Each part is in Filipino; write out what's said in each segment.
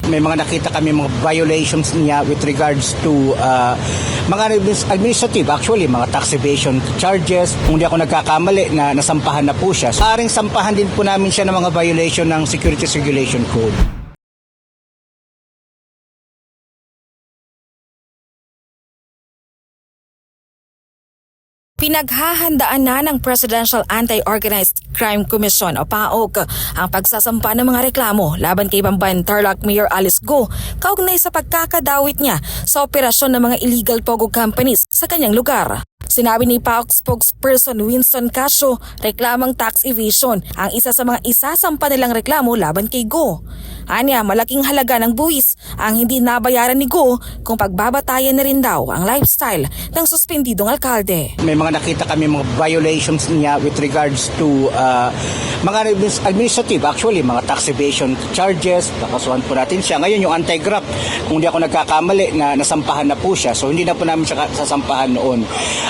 may mga nakita kami mga violations niya with regards to mga administrative, actually mga tax evasion charges. Kung di ako nagkakamali na nasampahan na po siya. Maaring sampahan din po namin siya ng mga violation ng Securities Regulation Code. Pinaghahandaan na ng Presidential Anti-Organized Crime Commission o PAOC ang pagsasampa ng mga reklamo laban kay Bamban Tarlac Mayor Alice Go kaugnay sa pagkakadawit niya sa operasyon ng mga illegal pogo companies sa kanyang lugar. Sinabi ni PAOC spokesperson Winston Casio, reklamang tax evasion ang isa sa mga isasampa nilang reklamo laban kay Go. Anya, malaking halaga ng buwis ang hindi nabayaran ni Go kung pagbabatayan na rin daw ang lifestyle ng suspendidong alkalde. May mga nakita kami mga violations niya with regards to mga administrative, actually mga tax evasion charges. Kakasuhan po natin siya. Ngayon yung anti-graft, kung di ako nagkakamali na nasampahan na po siya. So hindi na po namin siya sasampahan noon.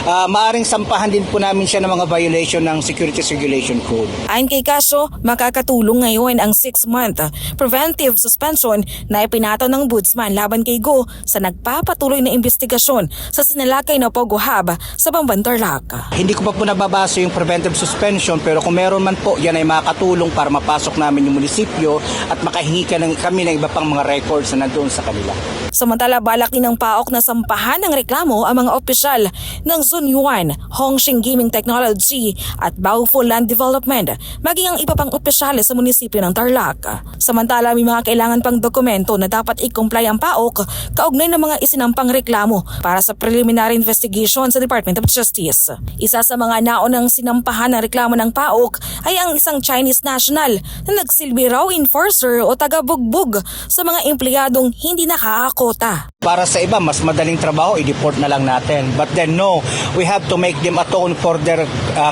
Maaring sampahan din po namin siya ng mga violation ng Securities Regulation Code. Ayon kay Casio, makakatulong ngayon ang 6-month preventive suspension na ipinataw ng Ombudsman laban kay Go sa nagpapatuloy na investigasyon sa sinalakay na Pogo Hub sa Bamban Tarlac. Hindi ko pa po nababasa yung preventive suspension, pero kung meron man po, yan ay makatulong para mapasok namin yung munisipyo at makahingi kami ng iba pang mga records na nandoon sa kanila. Samantala, balak din ng PAOC na sampahan ng reklamo ang mga opisyal ng Zunyuan, Hongxing Gaming Technology at Bauful Land Development, maging ang iba pang opisyales sa munisipyo ng Tarlac. Samantala, may mga kailangan pang dokumento na dapat i-comply ang PAOC kaugnay ng mga isinampang reklamo para sa preliminary investigation sa Department of Justice. Isa sa mga naunang sinampahan ng reklamo ng PAOC ay ang isang Chinese national na nagsilbi raw enforcer o tagabugbog sa mga empleyadong hindi nakakakota. Para sa iba, mas madaling trabaho, i-deport na lang natin. But then no, we have to make them atone for their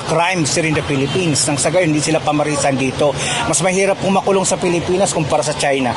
crimes here in the Philippines. Nang sa gayon, hindi sila pamarisan dito. Mas mahirap kung makulong sa Pilipinas kumpara sa China.